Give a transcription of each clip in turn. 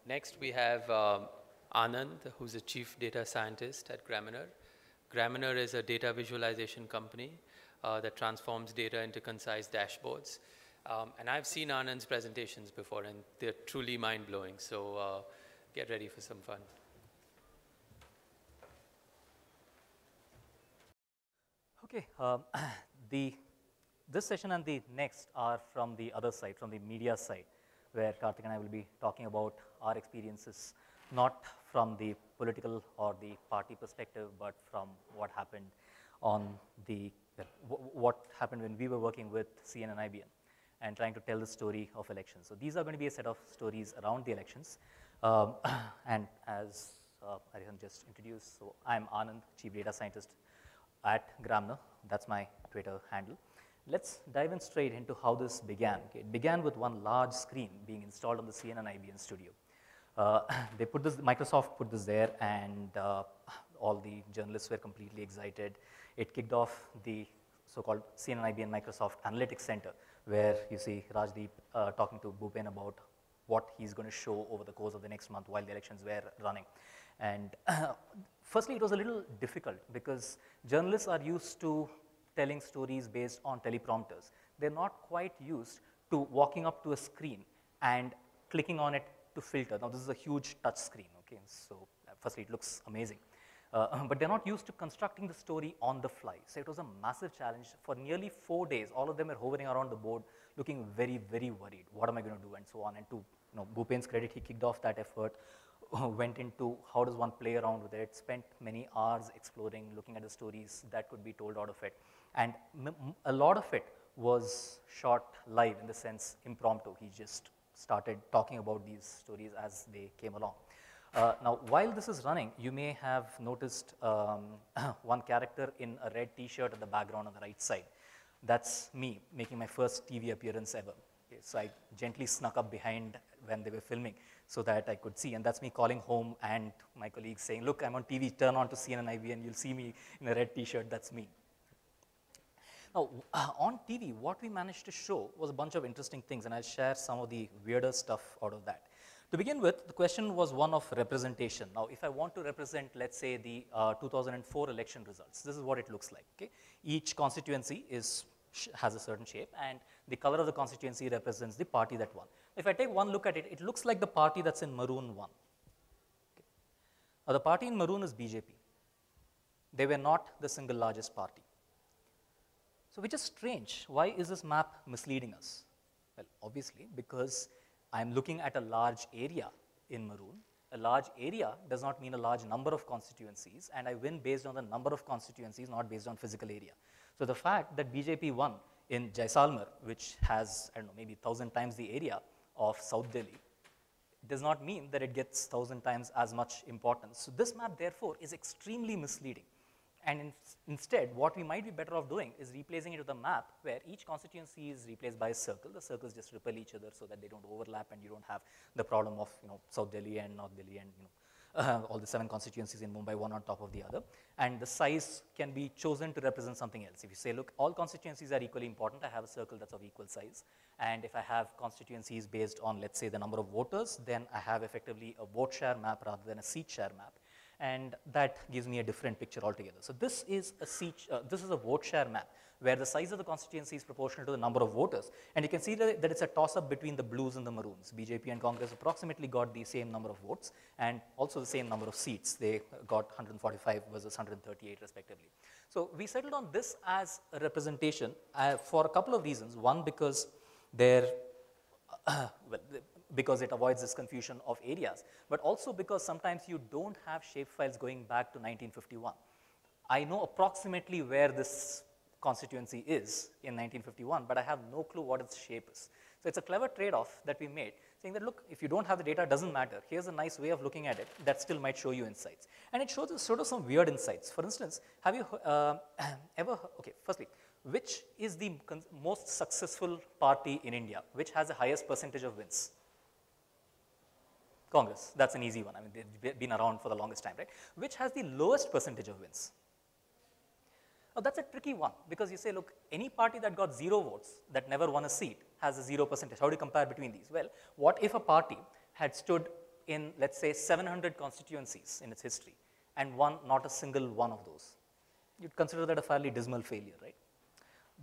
Next, we have Anand, who's a chief data scientist at Gramener. Gramener is a data visualization company that transforms data into concise dashboards. And I've seen Anand's presentations before, and they're truly mind-blowing. So get ready for some fun. Okay, this session and the next are from the other side, from the media side, where Karthik and I will be talking about our experiences, not from the political or the party perspective, but from what happened on what happened when we were working with CNN IBM and trying to tell the story of elections. So these are going to be a set of stories around the elections. And as Arihan just introduced, so I'm Anand, Chief Data Scientist at Gramener. That's my Twitter handle. Let's dive in straight into how this began. Okay, it began with one large screen being installed on the CNN IBM studio. Microsoft put this there, and all the journalists were completely excited. It kicked off the so-called CNN IBM Microsoft Analytics Center, where you see Rajdeep talking to Bhupen about what he's going to show over the course of the next month while the elections were running. And firstly, it was a little difficult because journalists are used to telling stories based on teleprompters. They're not quite used to walking up to a screen and clicking on it to filter. Now, this is a huge touch screen, okay? So firstly, it looks amazing. But they're not used to constructing the story on the fly. So it was a massive challenge. For nearly 4 days, all of them were hovering around the board, looking very, very worried. What am I going to do? And so on. And to Bhupen's credit, he kicked off that effort, went into how does one play around with it, spent many hours exploring, looking at the stories that could be told out of it. And a lot of it was shot live, in the sense impromptu. He just started talking about these stories as they came along. Now, while this is running, you may have noticed one character in a red t-shirt at the background on the right side. That's me making my first TV appearance ever. Okay, so I gently snuck up behind when they were filming so that I could see. And that's me calling home and my colleagues saying, look, I'm on TV, turn on to CNN IBM, you'll see me in a red t-shirt, that's me. Now, on TV, what we managed to show was a bunch of interesting things, and I'll share some of the weirder stuff out of that. To begin with, the question was one of representation. Now, if I want to represent, let's say, the 2004 election results, this is what it looks like. Okay? Each constituency has a certain shape, and the color of the constituency represents the party that won. If I take one look at it, it looks like the party that's in maroon won. Okay? Now, the party in maroon is BJP. They were not the single largest party. So which is strange. Why is this map misleading us? Well, obviously, because I'm looking at a large area in maroon. A large area does not mean a large number of constituencies, and I win based on the number of constituencies, not based on physical area. So the fact that BJP won in Jaisalmer, which has, I don't know, maybe 1,000 times the area of South Delhi, does not mean that it gets 1,000 times as much importance. So this map, therefore, is extremely misleading. And instead, what we might be better off doing is replacing it with a map where each constituency is replaced by a circle. The circles just repel each other so that they don't overlap, and you don't have the problem of South Delhi and North Delhi and all the 7 constituencies in Mumbai, one on top of the other. And the size can be chosen to represent something else. If you say, look, all constituencies are equally important, I have a circle that's of equal size. And if I have constituencies based on, let's say, the number of voters, then I have effectively a vote share map rather than a seat share map. And that gives me a different picture altogether. So this is a vote share map where the size of the constituency is proportional to the number of voters. And you can see that it's a toss-up between the blues and the maroons. BJP and Congress approximately got the same number of votes and also the same number of seats. They got 145 versus 138 respectively. So we settled on this as a representation for a couple of reasons. One, because because it avoids this confusion of areas, but also because sometimes you don't have shapefiles going back to 1951. I know approximately where this constituency is in 1951, but I have no clue what its shape is. So it's a clever trade-off that we made, saying that, look, if you don't have the data, it doesn't matter. Here's a nice way of looking at it that still might show you insights. And it shows us sort of some weird insights. For instance, have you firstly, which is the most successful party in India? Which has the highest percentage of wins? Congress. That's an easy one. I mean, they've been around for the longest time, right? Which has the lowest percentage of wins? Now, that's a tricky one, because you say, look, any party that got 0 votes, that never won a seat, has a 0 percentage. How do you compare between these? Well, what if a party had stood in, let's say, 700 constituencies in its history and won not a single one of those. You'd consider that a fairly dismal failure, right?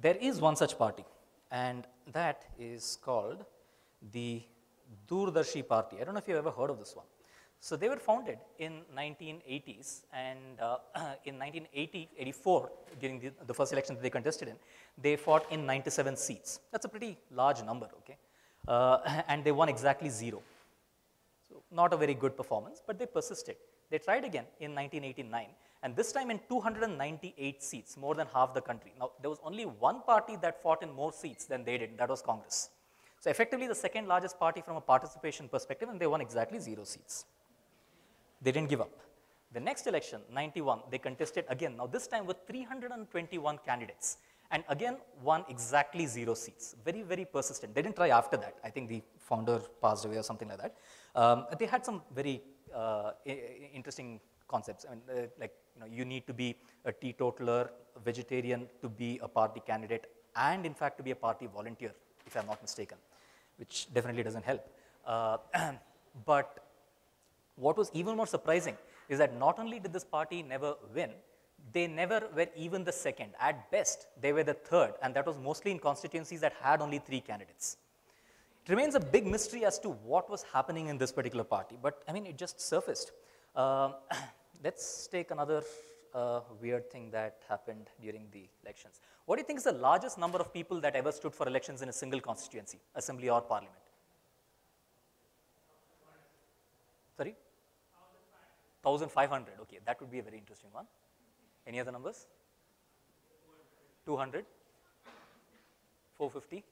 There is one such party, and that is called the Doordarshi Party. I don't know if you've ever heard of this one. So they were founded in 1980s, and in 1984, during the first election that they contested in, they fought in 97 seats. That's a pretty large number, okay? And they won exactly 0. So not a very good performance, but they persisted. They tried again in 1989, and this time in 298 seats, more than half the country. Now, there was only one party that fought in more seats than they did, that was Congress. So effectively the second largest party from a participation perspective, and they won exactly 0 seats. They didn't give up. The next election, 91, they contested again, now this time with 321 candidates, and again won exactly 0 seats. Very, very persistent. They didn't try after that. I think the founder passed away or something like that. They had some very interesting concepts. I mean, like, you need to be a teetotaler, a vegetarian to be a party candidate, and in fact to be a party volunteer, if I'm not mistaken, which definitely doesn't help. But what was even more surprising is that not only did this party never win, they never were even the second. At best, they were the third, and that was mostly in constituencies that had only 3 candidates. It remains a big mystery as to what was happening in this particular party, but I mean, it just surfaced. Let's take another weird thing that happened during the elections. What do you think is the largest number of people that ever stood for elections in a single constituency, assembly or parliament? Sorry? 1,500. Okay, that would be a very interesting one. Any other numbers? 200? 450?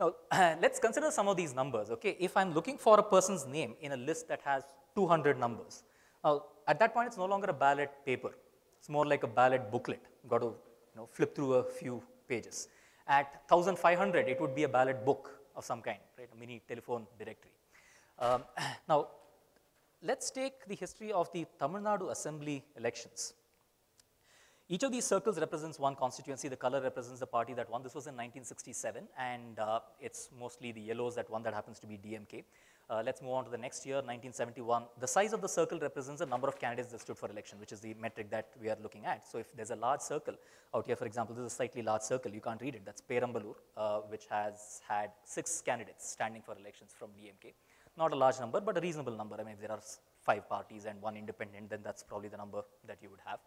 Now, let's consider some of these numbers, okay? If I'm looking for a person's name in a list that has 200 numbers, now, at that point, it's no longer a ballot paper. It's more like a ballot booklet. You've got to flip through a few pages. At 1,500, it would be a ballot book of some kind, right? A mini telephone directory. Now, let's take the history of the Tamil Nadu Assembly elections. Each of these circles represents one constituency. The color represents the party that won. This was in 1967, and it's mostly the yellows that won. That happens to be DMK. Let's move on to the next year, 1971. The size of the circle represents the number of candidates that stood for election, which is the metric that we are looking at. So if there's a large circle out here, for example, this is a slightly large circle. You can't read it. That's Perambalur, which has had 6 candidates standing for elections from DMK. Not a large number, but a reasonable number. I mean, if there are 5 parties and 1 independent, then that's probably the number that you would have.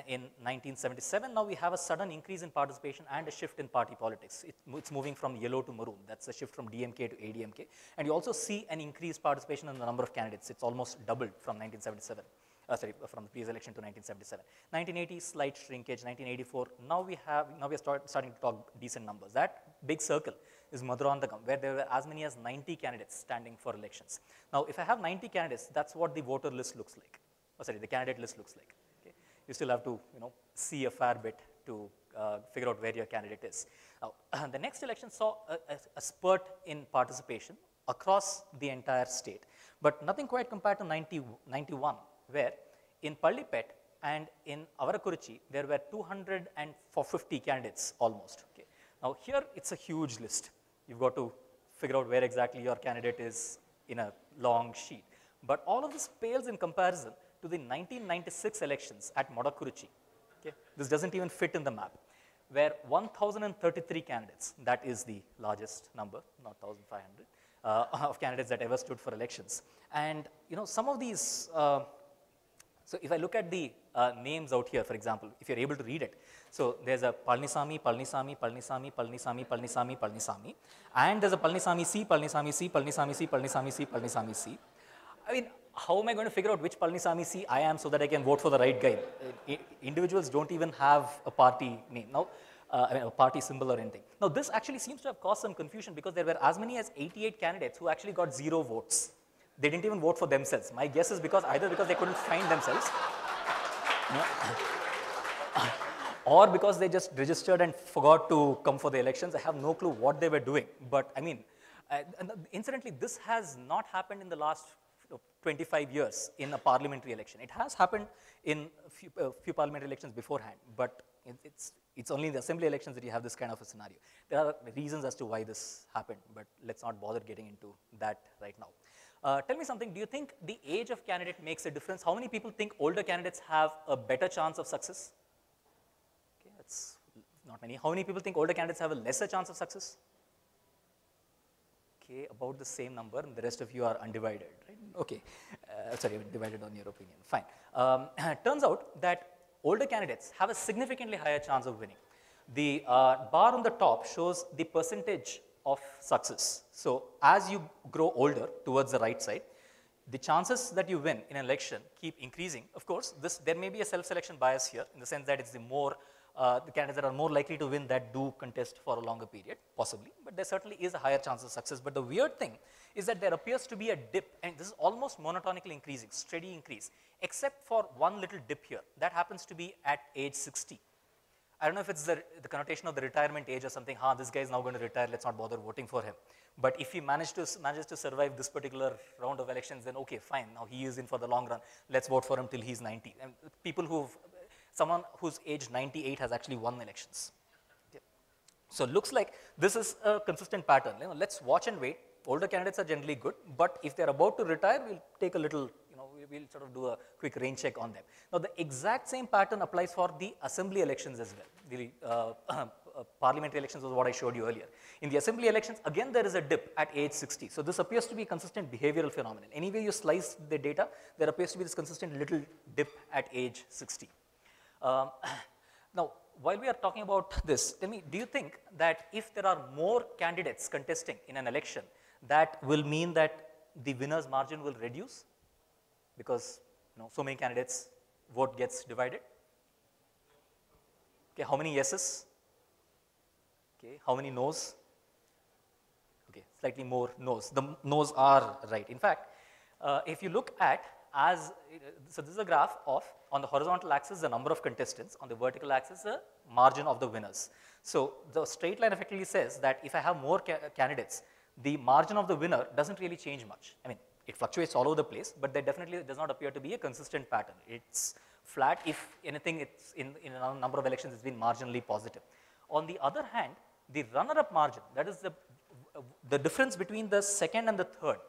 In 1977, now we have a sudden increase in participation and a shift in party politics. It's moving from yellow to maroon. That's a shift from DMK to ADMK. And you also see an increased participation in the number of candidates. It's almost doubled from 1977. From the previous election to 1977. 1980, slight shrinkage. 1984, now we are starting to talk decent numbers. That big circle is Maduranthakam, where there were as many as 90 candidates standing for elections. Now, if I have 90 candidates, that's what the voter list looks like. The candidate list looks like. Okay? You still have to, see a fair bit to figure out where your candidate is. Now, the next election saw a spurt in participation across the entire state, but nothing quite compared to 91, where in Pallipet and in Avarakuruchi, there were 250 candidates almost. Okay. Now, here it's a huge list. You've got to figure out where exactly your candidate is in a long sheet. But all of this pales in comparison to the 1996 elections at Modakuruchi. Okay. This doesn't even fit in the map, where 1,033 candidates, that is the largest number, not 1,500, of candidates that ever stood for elections. And some of these, so if I look at the names out here, for example, if you're able to read it, so there's a Palnisami, Palnisami, Palnisami, Palnisami, Palnisami, Palnisami, and there's a Palnisami C, Palnisami C, Palnisami C, Palnisami C, Palnisami C. I mean, how am I going to figure out which Palnisami C I am so that I can vote for the right guy? Individuals don't even have a party name. Now, a party symbol or anything. Now, this actually seems to have caused some confusion because there were as many as 88 candidates who actually got 0 votes. They didn't even vote for themselves. My guess is either because they couldn't find themselves, or because they just registered and forgot to come for the elections. I have no clue what they were doing. But I mean, incidentally, this has not happened in the last 25 years in a parliamentary election. It has happened in a few parliamentary elections beforehand, but It's only in the assembly elections that you have this kind of a scenario. There are reasons as to why this happened, but let's not bother getting into that right now. Tell me something, do you think the age of candidate makes a difference? How many people think older candidates have a better chance of success? Okay, that's not many. How many people think older candidates have a lesser chance of success? Okay, about the same number, and the rest of you are undivided, right? Okay, sorry, divided on your opinion, fine. Turns out that older candidates have a significantly higher chance of winning. The bar on the top shows the percentage of success. So as you grow older towards the right side, the chances that you win in an election keep increasing. Of course, there may be a self-selection bias here in the sense that it's the candidates that are more likely to win that do contest for a longer period, possibly, but there certainly is a higher chance of success. But the weird thing is that there appears to be a dip, and this is almost monotonically increasing, steady increase, except for one little dip here. That happens to be at age 60. I don't know if it's the connotation of the retirement age or something. This guy is now going to retire, let's not bother voting for him. But if he manages to survive this particular round of elections, then okay, fine, now he is in for the long run, let's vote for him till he's 90. And someone who's age 98 has actually won elections. Yeah. So looks like this is a consistent pattern. Let's watch and wait. Older candidates are generally good, but if they're about to retire, we'll take a little, we'll sort of do a quick rain check on them. Now, the exact same pattern applies for the assembly elections as well. The parliamentary elections was what I showed you earlier. In the assembly elections, again, there is a dip at age 60. So this appears to be a consistent behavioral phenomenon. Any way you slice the data, there appears to be this consistent little dip at age 60. Now, while we are talking about this, tell me, do you think that if there are more candidates contesting in an election, that will mean that the winner's margin will reduce? Because so many candidates, vote gets divided. Okay, how many yeses? Okay, how many no's? Okay, slightly more no's. The no's are right. In fact, if you look at so this is a graph of, on the horizontal axis, the number of contestants, on the vertical axis, the margin of the winners. So the straight line effectively says that if I have more candidates, the margin of the winner doesn't really change much. I mean, it fluctuates all over the place, but there definitely does not appear to be a consistent pattern. It's flat. If anything, it's in a number of elections, it's been marginally positive. On the other hand, the runner-up margin, that is the difference between the second and the third,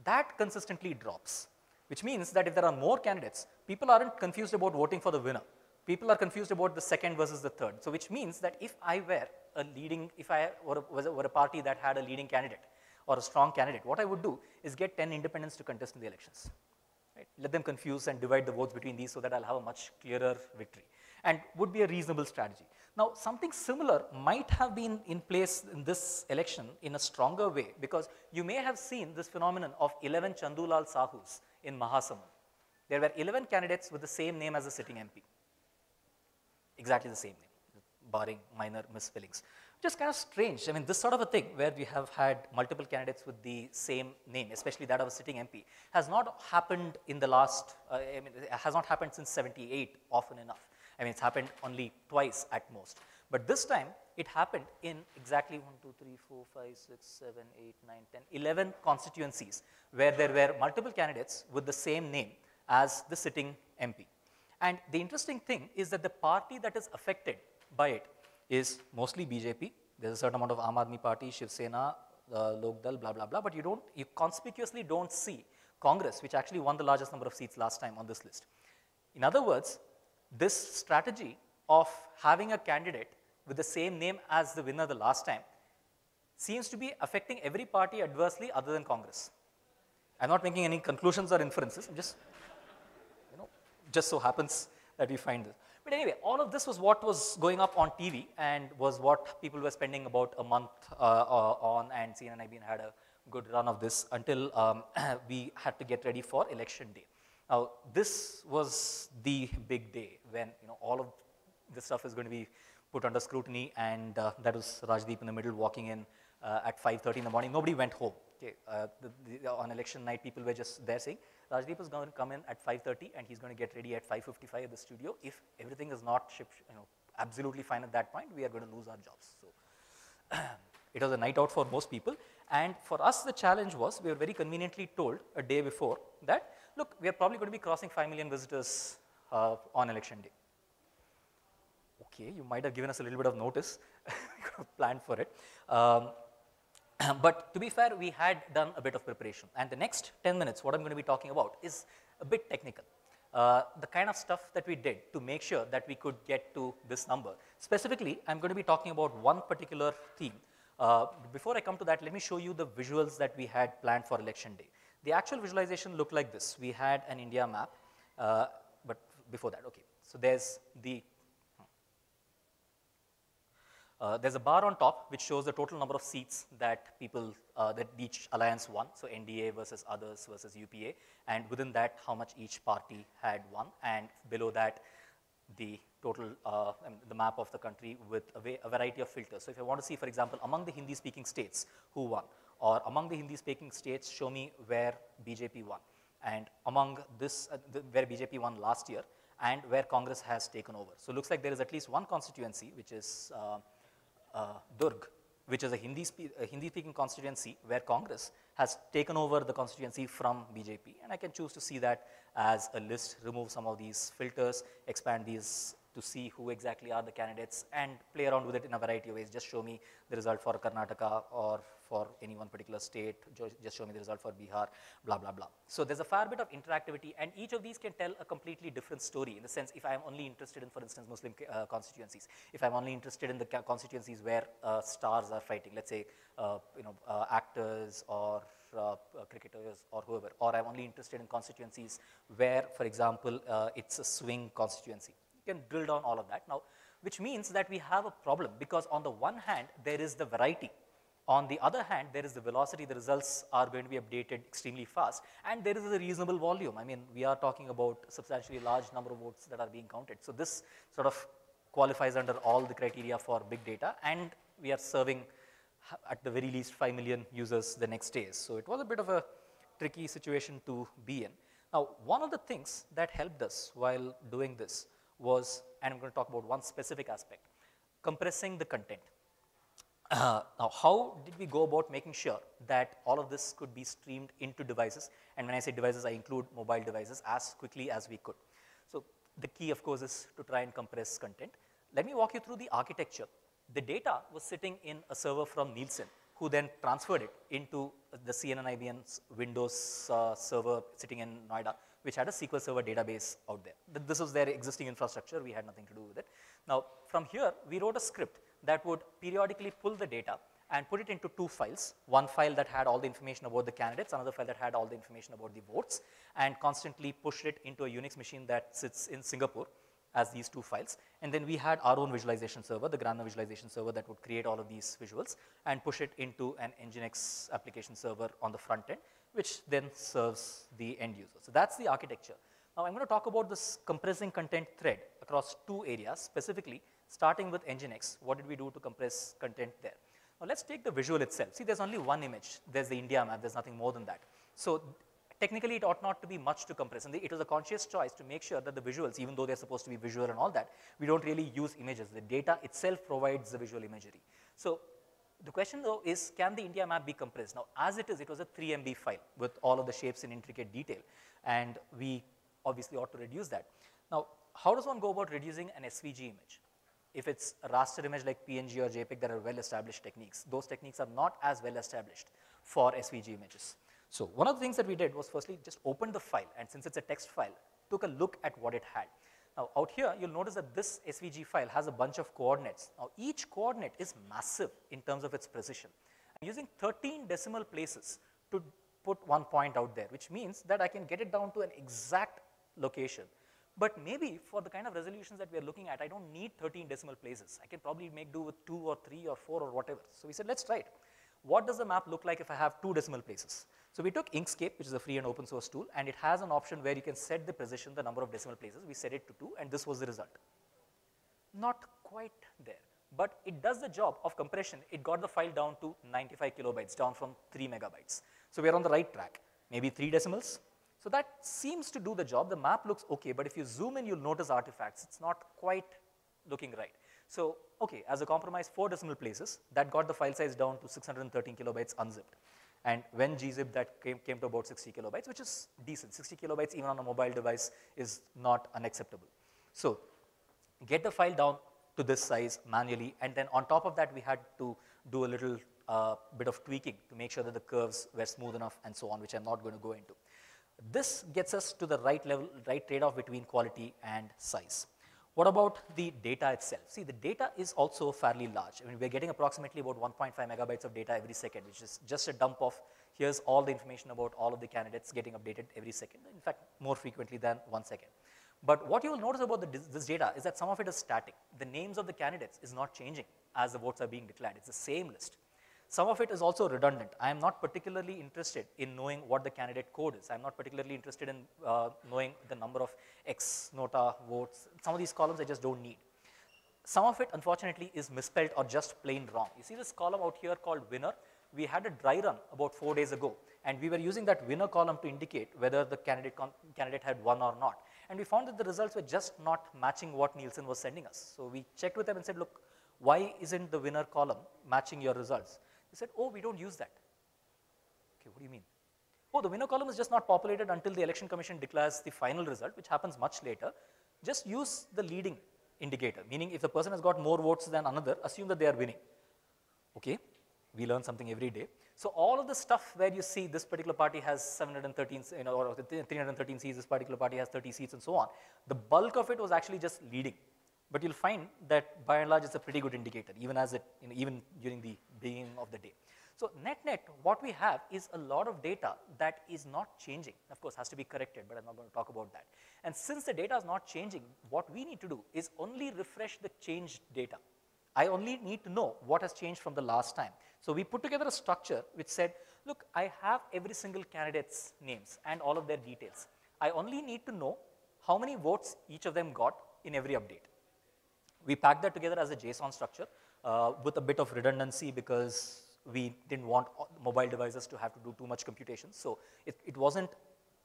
that consistently drops, which means that if there are more candidates, people aren't confused about voting for the winner. People are confused about the second versus the third. So which means that if I were a party that had a leading candidate or a strong candidate, what I would do is get 10 independents to contest in the elections. Right? Let them confuse and divide the votes between these so that I'll have a much clearer victory, and would be a reasonable strategy. Now, something similar might have been in place in this election in a stronger way, because you may have seen this phenomenon of 11 Chandulal Sahus in Mahasamund. There were 11 candidates with the same name as the sitting MP. Exactly the same name, barring minor misspellings. Just kind of strange. I mean, this sort of a thing where we have had multiple candidates with the same name, especially that of a sitting MP, has not happened in the last, it has not happened since 78 often enough. I mean, it's happened only twice at most. But this time, it happened in exactly 1, 2, 3, 4, 5, 6, 7, 8, 9, 10, 11 constituencies where there were multiple candidates with the same name as the sitting MP. And the interesting thing is that the party that is affected by it is mostly BJP. There's a certain amount of Aam Aadmi Party, Shiv Sena, Lok Dal, blah, blah, blah. But you conspicuously don't see Congress, which actually won the largest number of seats last time on this list. In other words, this strategy of having a candidate with the same name as the winner the last time seems to be affecting every party adversely other than Congress. I'm not making any conclusions or inferences. I'm just so happens that we find this. But anyway, all of this was what was going up on TV and was what people were spending about a month on, and CNN-IBN had a good run of this until we had to get ready for election day. Now, this was the big day when all of this stuff is going to be put under scrutiny, and that was Rajdeep in the middle walking in at 5:30 in the morning. Nobody went home. Okay, on election night, people were just there saying, Rajdeep is going to come in at 5:30 and he's going to get ready at 5:55 at the studio. If everything is not absolutely fine at that point, we are going to lose our jobs. So it was a night out for most people. And for us, the challenge was we were very conveniently told a day before that, look, we are probably going to be crossing 5 million visitors on election day. okay, you might have given us a little bit of notice. We could have planned for it. But to be fair, we had done a bit of preparation. And the next 10 minutes, what I'm going to be talking about is a bit technical. The kind of stuff that we did to make sure that we could get to this number. Specifically, I'm going to be talking about one particular theme. Before I come to that, let me show you the visuals that we had planned for election day. The actual visualization looked like this. We had an India map, but before that, okay. So there's a bar on top which shows the total number of seats that people, that each alliance won, so NDA versus others versus UPA, and within that how much each party had won, and below that the total, the map of the country with a variety of filters. So if I want to see, for example, among the Hindi speaking states who won, or among the Hindi speaking states show me where BJP won, and among this, where BJP won last year, and where Congress has taken over. So it looks like there is at least one constituency which is Durg, which is a Hindi-speaking constituency where Congress has taken over the constituency from BJP, and I can choose to see that as a list, remove some of these filters, expand these to see who exactly are the candidates, and play around with it in a variety of ways. Just show me the result for Karnataka or for any one particular state, just show me the result for Bihar, blah, blah, blah. So there's a fair bit of interactivity, and each of these can tell a completely different story, in the sense if I'm only interested in, for instance, Muslim constituencies, if I'm only interested in the constituencies where stars are fighting, let's say actors or cricketers or whoever, or I'm only interested in constituencies where, for example, it's a swing constituency. You can drill down all of that now, which means that we have a problem, because on the one hand, there is the variety. On the other hand, there is the velocity. The results are going to be updated extremely fast, and there is a reasonable volume. I mean, we are talking about a substantially large number of votes that are being counted. So this sort of qualifies under all the criteria for big data, and we are serving at the very least 5 million users the next day. So it was a bit of a tricky situation to be in. Now, one of the things that helped us while doing this was, and I'm going to talk about one specific aspect, compressing the content. Now, how did we go about making sure that all of this could be streamed into devices? And when I say devices, I include mobile devices, as quickly as we could. So the key, of course, is to try and compress content. Let me walk you through the architecture. The data was sitting in a server from Nielsen, who then transferred it into the CNN-IBM's Windows server sitting in Noida, which had a SQL Server database out there. This was their existing infrastructure. We had nothing to do with it. Now, from here, we wrote a script that would periodically pull the data and put it into two files, one file that had all the information about the candidates, another file that had all the information about the votes, and constantly push it into a Unix machine that sits in Singapore as these two files. And then we had our own visualization server, the Grana visualization server, that would create all of these visuals and push it into an Nginx application server on the front end, which then serves the end user. So that's the architecture. Now I'm going to talk about this compressing content thread across two areas, specifically starting with Nginx. What did we do to compress content there? Now let's take the visual itself. See, there's only one image. There's the India map. There's nothing more than that. So technically, it ought not to be much to compress. And it was a conscious choice to make sure that the visuals, even though they're supposed to be visual and all that, we don't really use images. The data itself provides the visual imagery. So the question, though, is can the India map be compressed? Now, as it is, it was a 3 MB file with all of the shapes in intricate detail. And we obviously ought to reduce that. Now, how does one go about reducing an SVG image? If it's a raster image like PNG or JPEG, there are well-established techniques. Those techniques are not as well-established for SVG images. So one of the things that we did was firstly just open the file, and since it's a text file, took a look at what it had. Now out here, you'll notice that this SVG file has a bunch of coordinates. Now each coordinate is massive in terms of its precision. I'm using 13 decimal places to put one point out there, which means that I can get it down to an exact location. But maybe for the kind of resolutions that we are looking at, I don't need 13 decimal places. I can probably make do with 2 or 3 or 4 or whatever. So we said, let's try it. What does the map look like if I have 2 decimal places? So we took Inkscape, which is a free and open source tool, and it has an option where you can set the precision, the number of decimal places. We set it to 2, and this was the result. Not quite there, but it does the job of compression. It got the file down to 95 kilobytes, down from 3 megabytes. So we are on the right track. Maybe 3 decimals. So that seems to do the job. The map looks okay, but if you zoom in, you'll notice artifacts. It's not quite looking right. So, okay, as a compromise, 4 decimal places, that got the file size down to 613 kilobytes unzipped. And when gzip, that came to about 60 kilobytes, which is decent. 60 kilobytes even on a mobile device is not unacceptable. So get the file down to this size manually. And then on top of that, we had to do a little bit of tweaking to make sure that the curves were smooth enough and so on, which I'm not going to go into. This gets us to the right level, right trade-off between quality and size. What about the data itself? See, the data is also fairly large. I mean, we're getting approximately about 1.5 megabytes of data every second, which is just a dump of, here's all the information about all of the candidates getting updated every second, in fact, more frequently than 1 second. But what you will notice about this data is that some of it is static. The names of the candidates is not changing as the votes are being declared. It's the same list. Some of it is also redundant. I am not particularly interested in knowing what the candidate code is. I'm not particularly interested in knowing the number of X nota votes. Some of these columns I just don't need. Some of it, unfortunately, is misspelled or just plain wrong. You see this column out here called winner? We had a dry run about 4 days ago, and we were using that winner column to indicate whether the candidate had won or not. And we found that the results were just not matching what Nielsen was sending us. So we checked with them and said, look, why isn't the winner column matching your results? They said, oh, we don't use that. Okay, what do you mean? Oh, the winner column is just not populated until the Election Commission declares the final result, which happens much later. Just use the leading indicator, meaning if the person has got more votes than another, assume that they are winning. Okay, we learn something every day. So all of the stuff where you see this particular party has 713, or 313 seats, this particular party has 30 seats and so on, the bulk of it was actually just leading. But you'll find that by and large it's a pretty good indicator, even as it, even during the beginning of the day. So net, what we have is a lot of data that is not changing. Of course, has to be corrected, but I'm not going to talk about that. And since the data is not changing, what we need to do is only refresh the changed data. I only need to know what has changed from the last time. So we put together a structure which said, look, I have every single candidate's names and all of their details. I only need to know how many votes each of them got in every update. We packed that together as a JSON structure with a bit of redundancy because we didn't want mobile devices to have to do too much computation. So it wasn't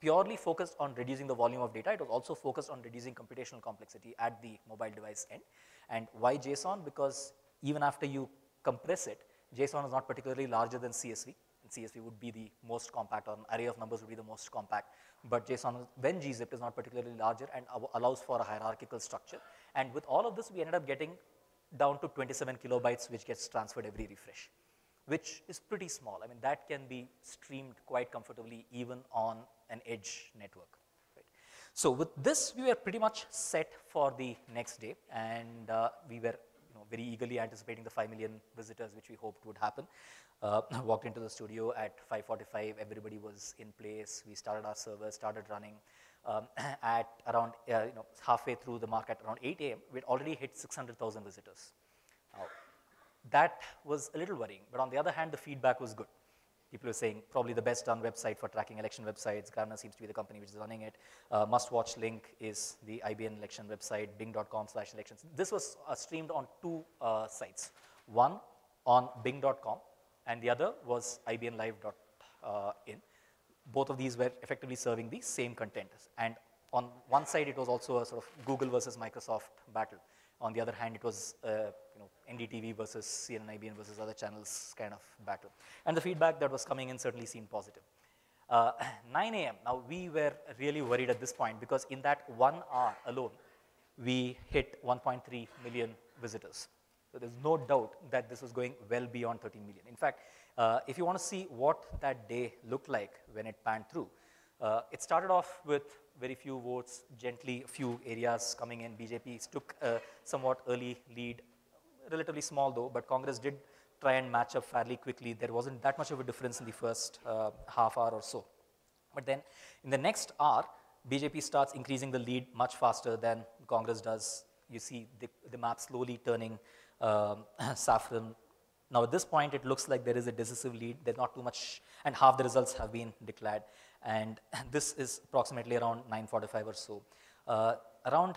purely focused on reducing the volume of data. It was also focused on reducing computational complexity at the mobile device end. And why JSON? Because even after you compress it, JSON is not particularly larger than CSV. And CSV would be the most compact, or an array of numbers would be the most compact. But JSON, when gzipped, is not particularly larger and allows for a hierarchical structure. And with all of this, we ended up getting down to 27 kilobytes, which gets transferred every refresh, which is pretty small. I mean, that can be streamed quite comfortably even on an edge network. Right? So with this, we were pretty much set for the next day, and we were very eagerly anticipating the 5 million visitors, which we hoped would happen. Walked into the studio at 5:45, everybody was in place. We started our servers, started running. At around, halfway through the market, around 8 a.m., we'd already hit 600,000 visitors. Now, that was a little worrying, but on the other hand, the feedback was good. People were saying probably the best done website for tracking election websites. Gramener seems to be the company which is running it. Must-watch link is the IBN election website, bing.com/elections. This was streamed on 2 sites. One on bing.com, and the other was ibnlive.in. Both of these were effectively serving the same content. And on one side, it was also a sort of Google versus Microsoft battle. On the other hand, it was NDTV versus CNN, IBN versus other channels kind of battle. And the feedback that was coming in certainly seemed positive. 9 a.m., now we were really worried at this point because in that 1 hour alone, we hit 1.3 million visitors. So there's no doubt that this was going well beyond 13 million. In fact, if you want to see what that day looked like when it panned through, it started off with very few votes, gently a few areas coming in. BJP took a somewhat early lead, relatively small though, but Congress did try and match up fairly quickly. There wasn't that much of a difference in the first half hour or so. But then in the next hour, BJP starts increasing the lead much faster than Congress does. You see the map slowly turning saffron. Now at this point, it looks like there is a decisive lead. There's not too much, and half the results have been declared. And this is approximately around 9:45 or so. Around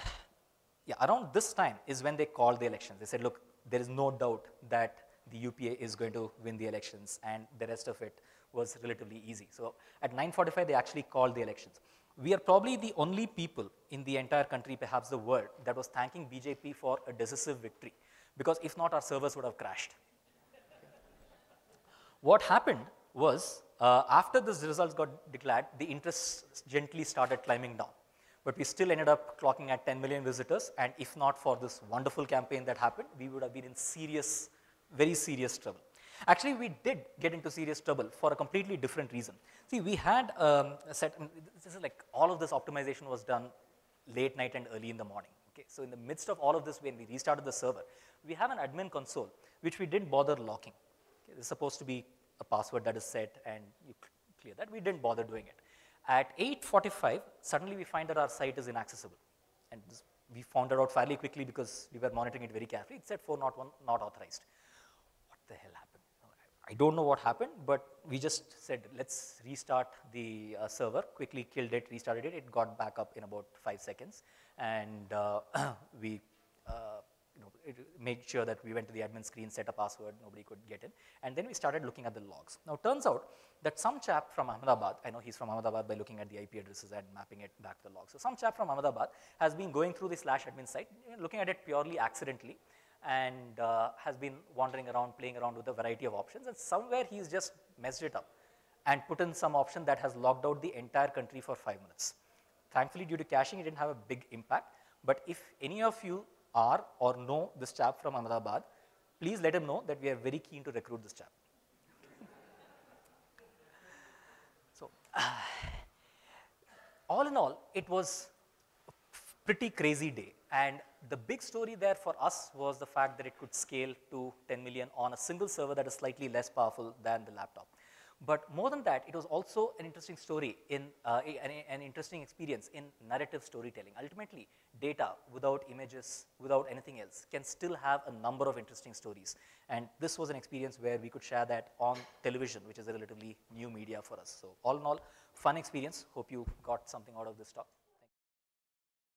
this time is when they called the elections. They said, look, there is no doubt that the UPA is going to win the elections, and the rest of it was relatively easy. So at 9:45, they actually called the elections. We are probably the only people in the entire country, perhaps the world, that was thanking BJP for a decisive victory, because if not, our servers would have crashed. What happened was, after these results got declared, the interest gently started climbing down. but we still ended up clocking at 10 million visitors, and if not for this wonderful campaign that happened, we would have been in serious, very serious trouble. Actually, we did get into serious trouble for a completely different reason. See, we had a set, this is like all of this optimization was done late night and early in the morning. Okay, so in the midst of all of this, when we restarted the server, we have an admin console, which we didn't bother locking. Okay, there's supposed to be a password that is set, and you clear that. We didn't bother doing it. At 8:45, suddenly we find that our site is inaccessible. And we found it out fairly quickly because we were monitoring it very carefully. It said 401 not authorized. What the hell happened? I don't know what happened, but we just said, let's restart the server, quickly killed it, restarted it. It got back up in about 5 seconds. And we made sure that we went to the admin screen, set a password, nobody could get in. And then we started looking at the logs. Now, it turns out that some chap from Ahmedabad, I know he's from Ahmedabad by looking at the IP addresses and mapping it back to the logs. So some chap from Ahmedabad has been going through the /admin site, looking at it purely accidentally, and has been wandering around, playing around with a variety of options, and somewhere he's just messed it up and put in some option that has logged out the entire country for 5 minutes. Thankfully, due to caching, it didn't have a big impact, but if any of you are or know this chap from Ahmedabad, please let him know that we are very keen to recruit this chap. So, all in all, it was a pretty crazy day. And the big story there for us was the fact that it could scale to 10 million on a single server that is slightly less powerful than the laptop. But more than that, it was also an interesting story in an interesting experience in narrative storytelling. Ultimately, data without images, without anything else, can still have a number of interesting stories. And this was an experience where we could share that on television, which is a relatively new media for us. So all in all, fun experience. Hope you got something out of this talk.